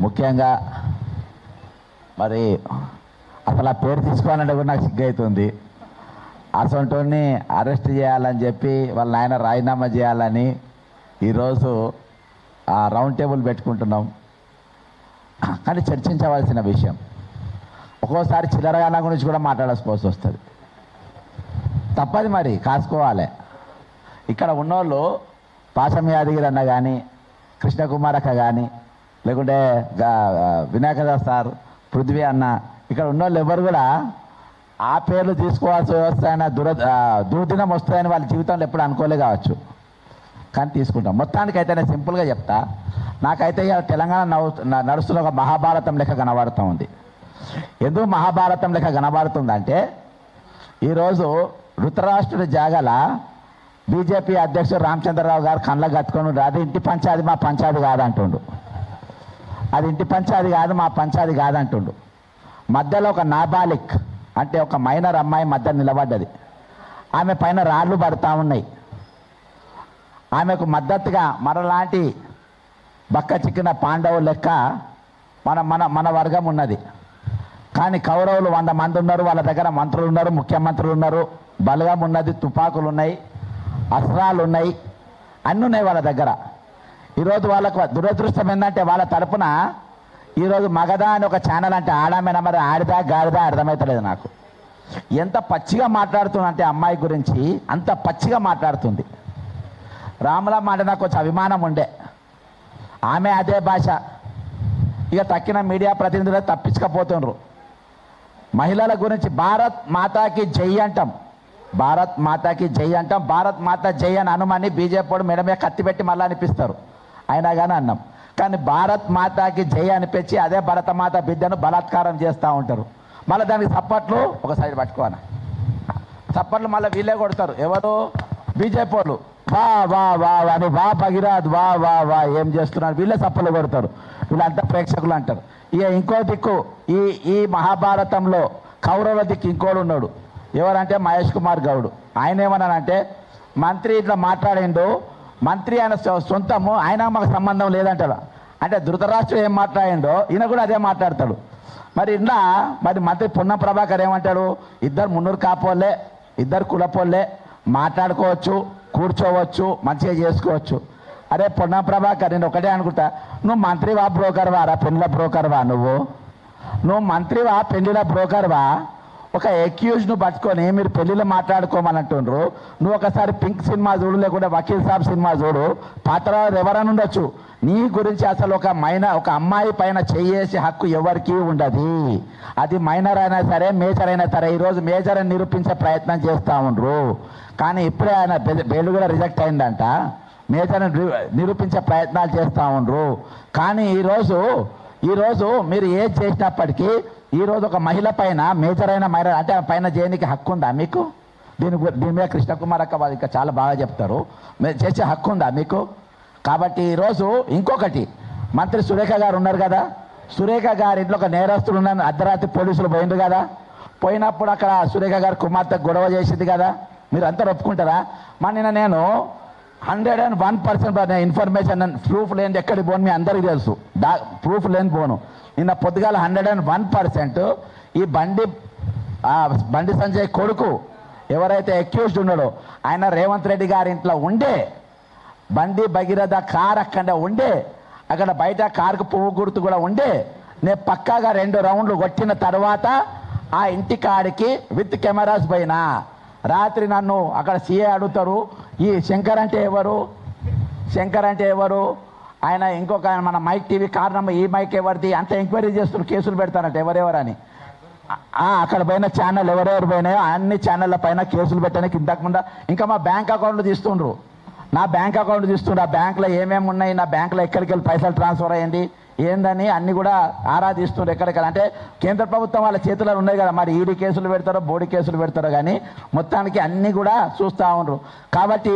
ముఖ్యంగా మరి అసలు ఆ పేరు తీసుకోవాలంటే కూడా నాకు సిగ్గవుతుంది. అసొంటోని అరెస్ట్ చేయాలని చెప్పి వాళ్ళ నాయన రాజీనామా చేయాలని ఈరోజు ఆ రౌండ్ టేబుల్ పెట్టుకుంటున్నాం. కానీ చర్చించవలసిన విషయం. ఒక్కోసారి చిల్లరగాన గురించి కూడా మాట్లాడాల్సి వస్తుంది. తప్పది, మరి కాసుకోవాలి. ఇక్కడ ఉన్నోళ్ళు పాశం యాదగిరి అన్న కానీ, కృష్ణకుమార్ అక్క కానీ, లేకుంటే వినాయకదాస్ సార్, పృథ్వీ అన్న, ఇక్కడ ఉన్నోళ్ళు ఎవరు కూడా ఆ పేర్లు తీసుకోవాల్సి వస్తాయన్న దుర్దినం వస్తాయని వాళ్ళ జీవితంలో ఎప్పుడు అనుకోలే కావచ్చు. కానీ తీసుకుంటాం. మొత్తానికైతే నేను సింపుల్గా చెప్తా. నాకైతే ఇవాళ తెలంగాణ నడుస్తున్న ఒక మహాభారతం లెక్క కనబడుతూ ఉంది. ఎందుకు మహాభారతం లెక్క కనబడుతుందంటే, ఈరోజు ధృతరాష్ట్రుడి జాగల బీజేపీ అధ్యక్షుడు రామచంద్రరావు గారు కళ్ళకు కట్టుకొని అది ఇంటి పంచాది మా పంచాది కాదంటుండు. అది ఇంటి పంచాది కాదు, మా పంచాది కాదంటుండు. మధ్యలో ఒక నాబాలిక్ అంటే ఒక మైనర్ అమ్మాయి మధ్య నిలబడ్డది. ఆమె పైన రాళ్ళు పడతా ఉన్నాయి. ఆమెకు మద్దతుగా మనలాంటి బక్క చిక్కిన పాండవులు లెక్క మన మన మన వర్గం ఉన్నది. కానీ కౌరవులు 100 మంది ఉన్నారు. వాళ్ళ దగ్గర మంత్రులు ఉన్నారు, ముఖ్యమంత్రులు ఉన్నారు, బలగం ఉన్నది, తుపాకులు ఉన్నాయి, అస్త్రాలు ఉన్నాయి, అన్నీ ఉన్నాయి వాళ్ళ దగ్గర. ఈరోజు వాళ్ళకు దురదృష్టం ఏంటంటే వాళ్ళ తరపున ఈరోజు మగధ అని ఒక ఛానల్ అంటే ఆడామేనా మరి ఆడిదా గాడిదా అర్థమవుతలేదు నాకు. ఎంత పచ్చిగా మాట్లాడుతుందంటే అమ్మాయి గురించి అంత పచ్చిగా మాట్లాడుతుంది. రాములమ్మ అంటే నాకు కొంచెం అభిమానం ఉండే. ఆమె అదే భాష. ఇక తక్కిన మీడియా ప్రతినిధులు తప్పించకపోతుండ్రు. మహిళల గురించి భారత్ మాతాకి జై అంటాం, భారత్ మాతాకి జై అంటాం. భారత్ మాత జై అని అనుమని బీజేపీ వాడు మేడమే కత్తి పెట్టి మళ్ళీ అనిపిస్తారు. అయినా కానీ అన్నాం. కానీ భారత్ మాతాకి జై అనిపించి అదే భరతమాత బిడ్డను బలాత్కారం చేస్తూ ఉంటారు. మళ్ళీ దానికి సప్పట్లు ఒక సైడ్ పట్టుకోవాలి. సప్పట్లు మళ్ళీ వీళ్ళే కొడతారు. ఎవరు? బీజేపీ వాళ్ళు. వా వా వా అని, వా భగీరథ్, వా వా వా ఏం చేస్తున్నారు, వీళ్ళే సప్పలు కొడతారు. వీళ్ళంతా ప్రేక్షకులు అంటారు. ఇక ఇంకో దిక్కు ఈ మహాభారతంలో కౌరవుల దిక్కు ఇంకోడు ఉన్నాడు. ఎవరంటే మహేష్ కుమార్ గౌడ్. ఆయన ఏమన్నానంటే, మంత్రి ఇట్లా మాట్లాడిండు, మంత్రి ఆయన సొంతము, ఆయన మాకు సంబంధం లేదంటాడు. అంటే ధృతరాష్ట్రుడు ఏం మాట్లాడిండో ఈయన కూడా అదే మాట్లాడతాడు. మరి ఇలా మరి మంత్రి పొన్నం ప్రభాకర్ ఏమంటాడు, ఇద్దరు మున్నూరు కాపోళ్ళే, ఇద్దరు కులపోళ్ళే, మాట్లాడుకోవచ్చు, కూర్చోవచ్చు, మంచిగా చేసుకోవచ్చు. అరే పొన్నం ప్రభాకర్, నేను ఒకటే అనుకుంటా, నువ్వు మంత్రివా బ్రోకర్వా రా, పెళ్ళిల బ్రోకర్వా నువ్వు మంత్రివా పెళ్ళిల బ్రోకర్వా? ఒక అక్యూజ్ను పట్టుకొని మీరు పెళ్ళిళ్ళు మాట్లాడుకోమని అంటుండ్రు. నువ్వు ఒకసారి పింక్ సినిమా చూడు, లేకుంటే వకీల్ సాబ్ సినిమా చూడు, పాత్రలు ఎవరైనా ఉండొచ్చు. నీ గురించి అసలు ఒక అమ్మాయి పైన చేయేసి హక్కు ఎవరికీ ఉండదు. అది మైనర్ అయినా సరే, మేజర్ అయినా సరే. ఈరోజు మేజర్ అని నిరూపించే ప్రయత్నం చేస్తూ ఉండ్రు. కానీ ఇప్పుడే ఆయన బెయిల్ కూడా రిజెక్ట్ అయిందంట. మేజర్ నిరూపించే ప్రయత్నాలు చేస్తూ ఉండ్రు. కానీ ఈరోజు మీరు ఏది చేసినప్పటికీ ఈరోజు ఒక మహిళ పైన, మేజర్ అయిన మహిళ అంటే పైన చేయడానికి హక్కు ఉందా మీకు? దీని మీద కృష్ణకుమార్ అక్క వాళ్ళు ఇంకా చాలా బాగా చెప్తారు. మీరు చేసే హక్కు ఉందా మీకు? కాబట్టి ఈరోజు ఇంకొకటి, మంత్రి సురేఖ గారు ఉన్నారు కదా, సురేఖ గారి ఇంట్లో ఒక నేరస్తులు ఉన్న అర్ధరాత్రి పోలీసులు పోయిండ్రు కదా. పోయినప్పుడు అక్కడ సురేఖ గారు కుమార్తె గొడవ చేసింది కదా, మీరు అందరూ ఒప్పుకుంటారా? నిన్న నేను 101% ఇన్ఫర్మేషన్ ప్రూఫ్ లేని ఎక్కడికి పోను మీ అందరికీ తెలుసు. ప్రూఫ్ లేని పోను. నిన్న పొద్దుగాల 101% ఈ బండి సంజయ్ కొడుకు ఎవరైతే అక్యూజ్డ్ ఉన్నాడో ఆయన రేవంత్ రెడ్డి గారి ఇంట్లో ఉండే, బండి భగీరథ కార్ అక్కడ ఉండే, అక్కడ బయట కారుకు పువ్వు గుర్తు కూడా ఉండే, నేను పక్కాగా 2 రౌండ్లు కొట్టిన తర్వాత ఆ ఇంటి కాడికి విత్ కెమెరాస్ పోయినా. రాత్రి నన్ను అక్కడ సీఏ అడుగుతారు, ఈ శంకర్ అంటే ఎవరు? ఆయన ఇంకొక మన మైక్ టీవీ కారణం, ఈ మైక్ ఎవరిది అంత ఎంక్వైరీ చేస్తున్నారు, కేసులు పెడతారంట ఎవరెవరని. అక్కడ పోయిన ఛానల్ ఎవరెవరు పోయినాయో అన్ని ఛానళ్ళ పైన కేసులు పెట్టడానికి ఇంతకుముందు ఇంకా మా బ్యాంక్ అకౌంట్లు తీస్తుండ్రు. నా బ్యాంక్ అకౌంట్ తీస్తుండ్రు. ఆ బ్యాంకులో ఏమేమి ఉన్నాయి, నా బ్యాంకులో ఎక్కడికి వెళ్ళి పైసలు ట్రాన్స్ఫర్ అయ్యింది ఏందని అన్ని కూడా ఆరాధిస్తుండ్రు. ఎక్కడెక్కడ అంటే కేంద్ర ప్రభుత్వం వాళ్ళ చేతుల్లో ఉన్నాయి కదా, మరి ఈడీ కేసులు పెడతారో బోడీ కేసులు పెడతారో కానీ మొత్తానికి అన్నీ కూడా చూస్తూ ఉండరు. కాబట్టి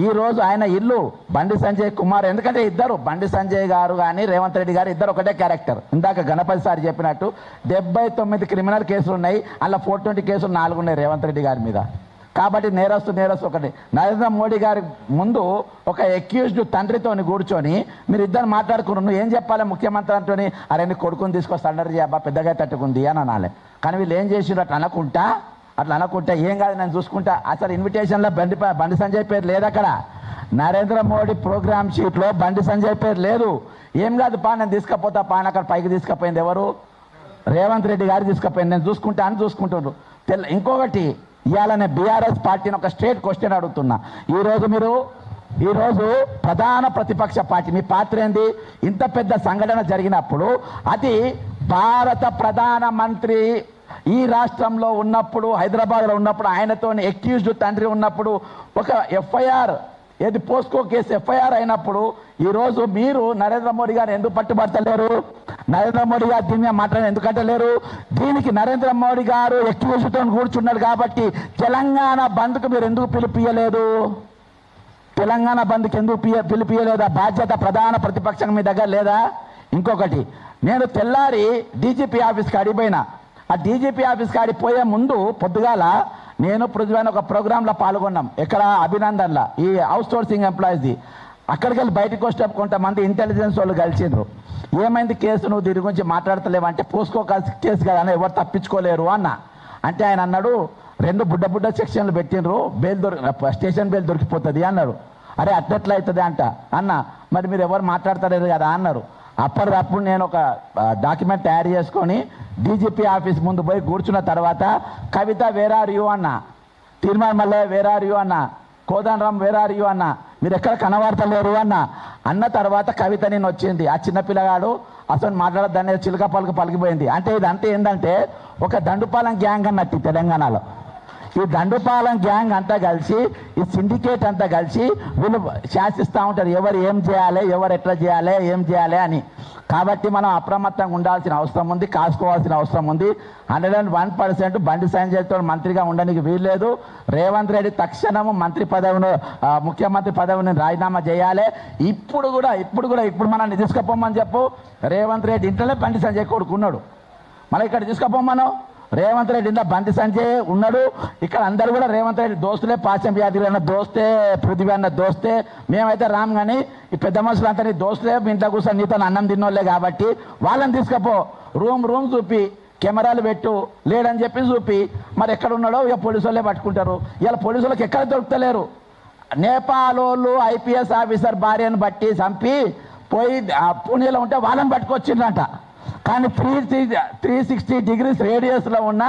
ఈరోజు ఆయన ఇల్లు బండి సంజయ్ కుమార్, ఎందుకంటే ఇద్దరు బండి సంజయ్ గారు కానీ రేవంత్ రెడ్డి గారు ఇద్దరు ఒకటే క్యారెక్టర్. ఇందాక గణపతి సార్ చెప్పినట్టు 79 క్రిమినల్ కేసులు ఉన్నాయి, అలా 420 కేసులు 4 ఉన్నాయి రేవంత్ రెడ్డి గారి మీద. కాబట్టి నేరస్తు ఒకటి. నరేంద్ర మోడీ గారి ముందు ఒక అక్యూజ్డ్ తండ్రితోని కూర్చొని మీరు ఇద్దరు మాట్లాడుకున్నారు, నువ్వు ఏం చెప్పాలి ముఖ్యమంత్రి అంటోని, అరే నీ కొడుకుని తీసుకొస్తా అంటారు అబ్బా పెద్దగా తట్టుకుంది అని అనాలి. కానీ వీళ్ళు ఏం చేసిరు అట్లా అనుకుంటా ఏం కాదు నేను చూసుకుంటా. అసలు ఇన్విటేషన్లో బండి సంజయ్ పేరు లేదు, అక్కడ నరేంద్ర మోడీ ప్రోగ్రామ్ షీట్లో బండి సంజయ్ పేరు లేదు. ఏం కాదు పా నేను తీసుకపోతా పా అని అక్కడ పైకి తీసుకుపోయింది ఎవరు? రేవంత్ రెడ్డి గారు తీసుకుపోయింది. నేను చూసుకుంటున్నారు. ఇంకొకటి ఇవాళ నేను బీఆర్ఎస్ పార్టీని ఒక స్ట్రేట్ క్వశ్చన్ అడుగుతున్నా. ఈరోజు ప్రధాన ప్రతిపక్ష పార్టీ మీ పాత్ర ఏంది? ఇంత పెద్ద సంఘటన జరిగినప్పుడు అది భారత ప్రధానమంత్రి ఈ రాష్ట్రంలో ఉన్నప్పుడు, హైదరాబాద్లో ఉన్నప్పుడు, ఆయనతో అక్యూజ్డ్ తండ్రి ఉన్నప్పుడు ఒక ఎఫ్ఐఆర్ ఏది పోస్కో కేసు ఎఫ్ఐఆర్ అయినప్పుడు ఈరోజు మీరు నరేంద్ర మోడీ గారు ఎందుకు పట్టుబడతలేరు? నరేంద్ర మోడీ గారు దీని మాట్లాడి ఎందుకంటలేరు? దీనికి నరేంద్ర మోడీ గారు అక్యూజ్డ్తో కూర్చున్నారు కాబట్టి తెలంగాణ బంద్కు మీరు ఎందుకు పిలిపియలేదు? తెలంగాణ బంద్కి ఎందుకు పిలిపియలేదా? బాధ్యత ప్రధాన ప్రతిపక్షం మీ దగ్గర లేదా? ఇంకొకటి, నేను తెల్లారి డీజీపీ ఆఫీస్కి అడిగిపోయినా. ఆ డీజీపీ ఆఫీస్కి అడిగిపోయే ముందు పొద్దుగాల నేను పృథ్వీని ఒక ప్రోగ్రాంలో పాల్గొన్నాం. ఎక్కడ? అభినందన్లో, ఈ అవుట్ సోర్సింగ్ ఎంప్లాయీస్ది. అక్కడికి వెళ్ళి బయటకు వస్తే కొంతమంది ఇంటెలిజెన్స్ వాళ్ళు కలిసిండ్రు. ఏమైంది కేసు, నువ్వు దీని గురించి మాట్లాడతలేవు అంటే, పోస్కో కేసు కదా అని ఎవరు తప్పించుకోలేరు అన్న. అంటే ఆయన అన్నాడు 2 బుడ్డ సెక్షన్లు పెట్టిండ్రు, స్టేషన్ బెయిల్ దొరికిపోతుంది అన్నారు. అరే అట్లెట్లా అవుతుంది అన్న మరి మీరు ఎవరు మాట్లాడతలేరు కదా అన్నారు. అప్పటికప్పుడు నేను ఒక డాక్యుమెంట్ తయారు చేసుకొని డీజీపీ ఆఫీస్ ముందు పోయి కూర్చున్న తర్వాత కవిత వేర్ ఆర్ యూ అన్న, తీర్మాన్ మల్లయ్య వేర్ ఆర్ యూ అన్న, కోదండరామ్ వేర్ ఆర్ యూ అన్న, మీరు ఎక్కడ కనబడతలేరు అన్న తర్వాత కవిత నేను వచ్చింది. ఆ చిన్నపిల్లగాడు అసలు మాట్లాడద్దని చిలుక పలికిపోయింది. అంటే ఇదంతా ఏంటంటే ఒక దండుపాలెం గ్యాంగ్ అన్నట్టు తెలంగాణలో. ఈ దండుపాలెం గ్యాంగ్ అంతా కలిసి, ఈ సిండికేట్ అంతా కలిసి వీళ్ళు శాసిస్తూ ఉంటారు ఎవరు ఏం చేయాలి, ఎవరు ఎట్లా చేయాలి, ఏం చేయాలి అని. కాబట్టి మనం అప్రమత్తంగా ఉండాల్సిన అవసరం ఉంది, కాసుకోవాల్సిన అవసరం ఉంది. 101% బండి సంజయ్తో మంత్రిగా ఉండడానికి వీల్లేదు. రేవంత్ రెడ్డి తక్షణము ముఖ్యమంత్రి పదవిని రాజీనామా చేయాలి. ఇప్పుడు మనల్ని తీసుకుపోమని చెప్పు. రేవంత్ రెడ్డి ఇంట్లోనే బండి సంజయ్ కొడుకున్నాడు, మళ్ళీ ఇక్కడ తీసుకుపోమను. రేవంత్ రెడ్డి ఇంట్లో బండి సంజయ్ ఉన్నాడు. ఇక్కడ అందరూ కూడా రేవంత్ రెడ్డి దోస్తులే, పాచం యాదగిరి అన్న దోస్తే, పృథ్వీ అన్న దోస్తే. మేమైతే రామ్ కానీ ఈ పెద్ద మనుషులు అంతా నీ దోస్తులే, మీ ఇంట్లో కూర్చొని నీతో అన్నం తిన్నోళ్ళే కాబట్టి వాళ్ళని తీసుకపో. రూమ్ చూపి కెమెరాలు పెట్టు, లేడని చెప్పి చూపి. మరి ఎక్కడ ఉన్నాడో ఇక పోలీసు వాళ్ళే పట్టుకుంటారు. ఇలా పోలీసు వాళ్ళకి ఎక్కడ దొరుకుతలేరు. నేపాల్ వాళ్ళు ఐపీఎస్ ఆఫీసర్ భార్యను బట్టి చంపి పోయి పూణేలో ఉంటే వాళ్ళని పట్టుకొచ్చిందంట. కానీ 360 degrees రేడియస్లో ఉన్న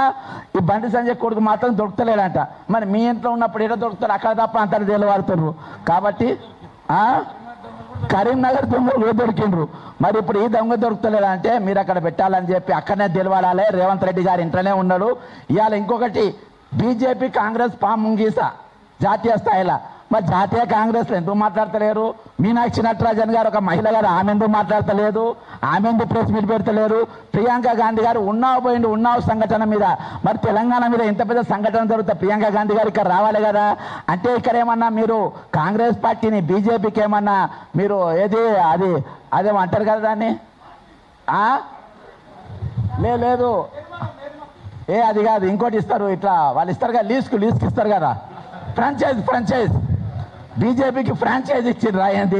ఈ బండి సంజయ్ కొడుకు మాత్రం దొరుకుతలేడంట. మరి మీ ఇంట్లో ఉన్నప్పుడు ఏదో దొరుకుతారు, అక్కడ తప్ప అంతా తేలివాడుతున్నారు. కాబట్టి కరీంనగర్ దొంగలు దొరికిండ్రు. మరి ఇప్పుడు ఈ దొంగ దొరుకుతలేడంటే మీరు అక్కడ పెట్టాలని చెప్పి అక్కడనే తెలివాడాలి. రేవంత్ రెడ్డి గారు ఇంట్లోనే ఉన్నాడు. ఇవాళ ఇంకొకటి, బీజేపీ కాంగ్రెస్ పాముంగీస జాతీయ స్థాయిలో. మరి జాతీయ కాంగ్రెస్లో ఎందుకు మాట్లాడతలేరు? మీనాక్షి నటరాజన్ గారు ఒక మహిళ గారు, ఆమె ఎందుకు మాట్లాడతలేదు? ఆమె ఎందుకు ప్రెస్ మీట్ పెడతలేరు? ప్రియాంక గాంధీ గారు ఉన్నావు సంఘటన మీద, మరి తెలంగాణ మీద ఎంత పెద్ద సంఘటన జరుగుతుంది, ప్రియాంక గాంధీ గారు ఇక్కడ రావాలి కదా. అంటే ఇక్కడ ఏమన్నా మీరు కాంగ్రెస్ పార్టీని బీజేపీకి ఏమన్నా మీరు అదేమో అంటారు కదా దాన్ని, లేదు అది కాదు, ఇంకోటి ఇస్తారు, ఇట్లా వాళ్ళు ఇస్తారు కదా, లీజ్కి ఇస్తారు కదా, ఫ్రాంచైజ్. బీజేపీకి ఫ్రాంచైజ్ ఇచ్చిండ్రు రాయండి,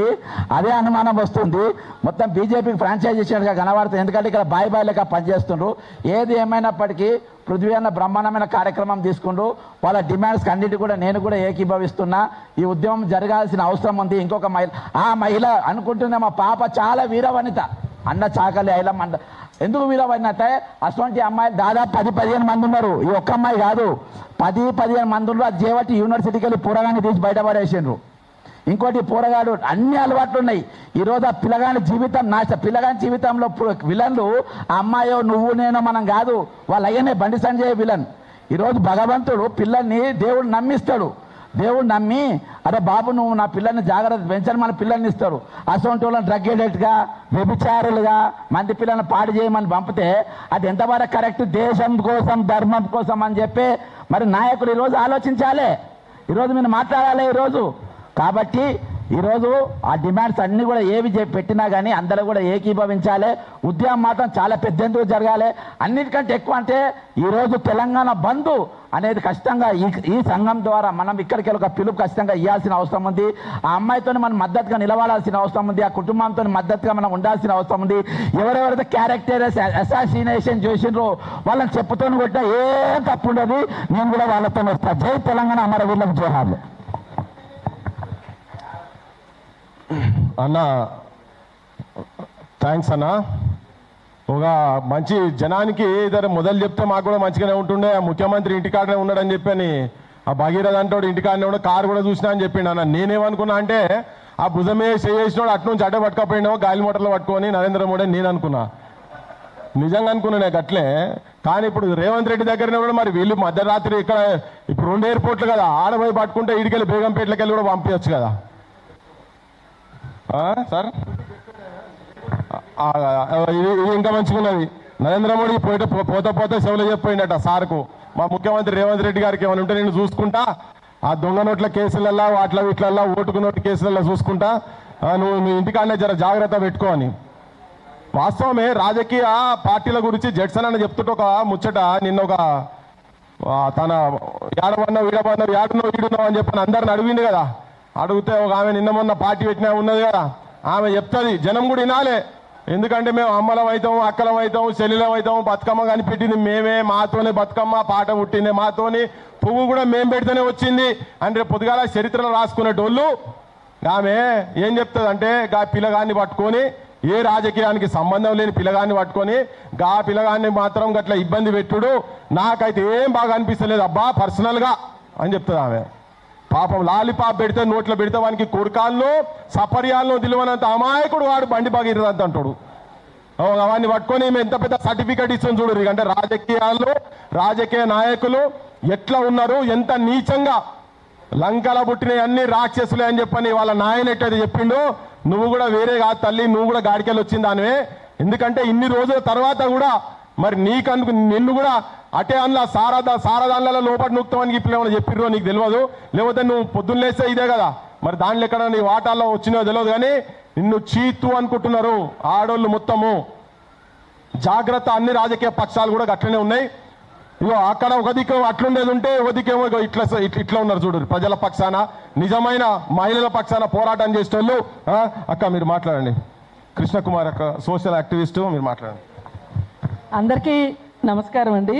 అదే అనుమానం వస్తుంది. మొత్తం బీజేపీకి ఫ్రాంచైజ్ ఇచ్చినట్టుగా కనబడుతుంది. ఎందుకంటే ఇక్కడ బాయ్ లెక్క పనిచేస్తుండ్రు. ఏది ఏమైనప్పటికీ పృథ్వీ అన్న బ్రహ్మాండమైన కార్యక్రమం తీసుకుంటూ వాళ్ళ డిమాండ్స్కి అన్నిటి కూడా నేను కూడా ఏకీభవిస్తున్నా. ఈ ఉద్యమం జరగాల్సిన అవసరం ఉంది. ఇంకొక మహిళ అనుకుంటున్నా, మా పాప చాలా వీరవనిత, అన్న చాకలి ఐలం అంట. ఎందుకు వీరవనితే అటువంటి అమ్మాయిలు దాదాపు 10-15 మంది ఉన్నారు. ఈ ఒక్క అమ్మాయి కాదు, 10-15 మంది ఉన్నారు. అది చేపట్టి యూనివర్సిటీకి వెళ్ళి పూరగాన్ని తీసి బయటపడేసిండ్రు. ఇంకోటి పోరగాడు అన్ని అలవాట్లు ఉన్నాయి. ఈరోజు ఆ పిల్లగాని జీవితంలో విలన్లు ఆ అమ్మాయో నువ్వు నేను మనం కాదు, వాళ్ళ అయ్యనే బండి సంజయ్ విలన్. ఈరోజు భగవంతుడు పిల్లల్ని దేవుడు నమ్మిస్తాడు. దేవుడు నమ్మి అరే బాబు నువ్వు నా పిల్లల్ని జాగ్రత్త పెంచని మన పిల్లల్ని ఇస్తాడు. అసొంటి వాళ్ళని డ్రగ్ ఎడిక్ట్గా, వ్యభిచారులుగా, మంది పిల్లల్ని పాడు చేయమని పంపితే అది ఎంతవరకు కరెక్ట్? దేశం కోసం, ధర్మం కోసం అని చెప్పి మరి నాయకుడు ఈరోజు ఆలోచించాలి. ఈరోజు మీరు మాట్లాడాలి ఈరోజు. కాబట్టి ఈరోజు ఆ డిమాండ్స్ అన్నీ కూడా ఏవి పెట్టినా కానీ అందరూ కూడా ఏకీభవించాలి. ఉద్యమం మాత్రం చాలా పెద్ద ఎత్తున జరగాలి. అన్నిటికంటే ఎక్కువ అంటే ఈరోజు తెలంగాణ బంధు అనేది ఖచ్చితంగా ఈ సంఘం ద్వారా మనం ఇక్కడికి ఒక పిలుపు ఖచ్చితంగా ఇవ్వాల్సిన అవసరం ఉంది. ఆ అమ్మాయితో మనం మద్దతుగా నిలబడాల్సిన అవసరం ఉంది. ఆ కుటుంబంతో మద్దతుగా మనం ఉండాల్సిన అవసరం ఉంది. ఎవరెవరైతే క్యారెక్టర్ అసాసినేషన్ చేసిండ్రో వాళ్ళని చెప్పుతో కొట్టినా ఏం తప్పు ఉండదు. నేను కూడా వాళ్ళతో వస్తా. జై తెలంగాణ, అమరవీరులకు జోహార్లు. అన్న థ్యాంక్స్ అన్న. ఒక మంచి జనానికి ఏదైనా మొదలు చెప్తే మాకు కూడా మంచిగానే ఉంటుండే. ముఖ్యమంత్రి ఇంటికాడనే ఉన్నాడని చెప్పని ఆ భగీరథ అంటాడు ఇంటికాడనే కూడా కారు కూడా చూసినా అని చెప్పిండు అన్న. నేనేమనుకున్నా అంటే ఆ భుజమే చేసినోడు అటు నుంచి అడ్డ పట్టుకపోయినావు గాలి మోటార్లు పట్టుకొని నరేంద్ర మోడీ నేను అనుకున్నా. నిజంగా అనుకున్నా నాకు అట్లే. కానీ ఇప్పుడు రేవంత్ రెడ్డి దగ్గరనే కూడా మరి వీళ్ళు మధ్యరాత్రి ఇక్కడ ఇప్పుడు 2 ఎయిర్పోర్ట్లు కదా, ఆడపోయి పట్టుకుంటే ఇడికెళ్ళి బేగంపేటలోకి వెళ్ళి కూడా పంపించచ్చు కదా సార్. ఇది ఇంకా మంచిగా ఉన్నది. నరేంద్ర మోడీ పోతే సెవెలు చెప్పిపోయినట సార్కు, మా ముఖ్యమంత్రి రేవంత్ రెడ్డి గారికి ఏమైనా ఉంటే నేను చూసుకుంటా, ఆ దొంగ నోట్ల కేసులల్లా వాటిలో వీటిలల్లా ఓటుకు నోటు కేసులల్లో చూసుకుంటా, నువ్వు మీ ఇంటికాడనే జర జాగ్రత్త పెట్టుకో అని. వాస్తవమే, రాజకీయ పార్టీల గురించి జడ్సన్ అని చెప్తుంటే ఒక ముచ్చట నిన్న ఒక తన ఏడబన్నావు ఈడబన్నావు ఏడున్నావు ఈడున్నావు అని చెప్పని అందరిని అడిగింది కదా. అడిగితే ఒక ఆమె నిన్న మొన్న పార్టీ పెట్టినా ఉన్నది కదా, ఆమె చెప్తుంది జనం కూడా వినాలే. ఎందుకంటే మేము అమ్మలం అవుతాం, అక్కలం అవుతాం, చెల్లెలం అవుతాం, బతుకమ్మ కనిపెట్టింది మేమే, మాతోనే బతుకమ్మ పాట పుట్టింది మాతోని, పువ్వు కూడా మేము పెడితేనే వచ్చింది అంటే పొద్దుగాల చరిత్రలో రాసుకునేటోళ్ళు. ఆమె ఏం చెప్తుంది అంటే గా పిల్లగాన్ని పట్టుకొని, ఏ రాజకీయానికి సంబంధం లేని పిల్లగాన్ని పట్టుకొని గా పిల్లగాన్ని మాత్రం గట్లా ఇబ్బంది పెట్టుడు నాకైతే ఏం బాగా అనిపిస్తలేదు అబ్బా పర్సనల్గా అని చెప్తుంది ఆమె. పాపం లాలిపాప్ పెడితే నోట్లో పెడితే వానికి కొడుకాలను సపర్యాలను తెలియనంత అమాయకుడు వాడు బండి బాగిరంత అంటాడు. అవన్నీ పట్టుకొని మేము ఎంత పెద్ద సర్టిఫికేట్ ఇస్తాం చూడు. అంటే రాజకీయాల్లో రాజకీయ నాయకులు ఎట్లా ఉన్నారు, ఎంత నీచంగా లంకల పుట్టిన అన్ని రాక్షసులే అని చెప్పని వాళ్ళ నాయన ఎట్టయితే చెప్పిండు. నువ్వు కూడా వేరే కాదు తల్లి, నువ్వు కూడా గాడికెళ్ళి వచ్చింది దానివే. ఎందుకంటే ఇన్ని రోజుల తర్వాత కూడా మరి నీకు నిన్ను కూడా అటే అందులో సారదాన్లలో లోపల నూక్తామని ఇప్పుడు ఏమైనా చెప్పిర్రో నీకు తెలియదు. లేకపోతే నువ్వు పొద్దున్న లేస్తే ఇదే కదా, మరి దాంట్లో ఎక్కడ నీ వాటాల్లో వచ్చినో తెలియదు. కానీ నిన్ను చీతు అనుకుంటున్నారు ఆడోళ్ళు మొత్తము. జాగ్రత్త, అన్ని రాజకీయ పక్షాలు కూడా అట్లనే ఉన్నాయి. ఇగో అక్కడ ఒక దిక్కు అట్లుండేది ఉంటే ఒక దిక్కేమో ఇట్లా ఉన్నారు చూడు. ప్రజల పక్షాన, నిజమైన మహిళల పక్షాన పోరాటం చేసేటోళ్ళు. అక్క మీరు మాట్లాడండి. కృష్ణకుమార్ అక్క సోషల్ యాక్టివిస్టు, మీరు మాట్లాడండి. అందరికీ నమస్కారం అండి.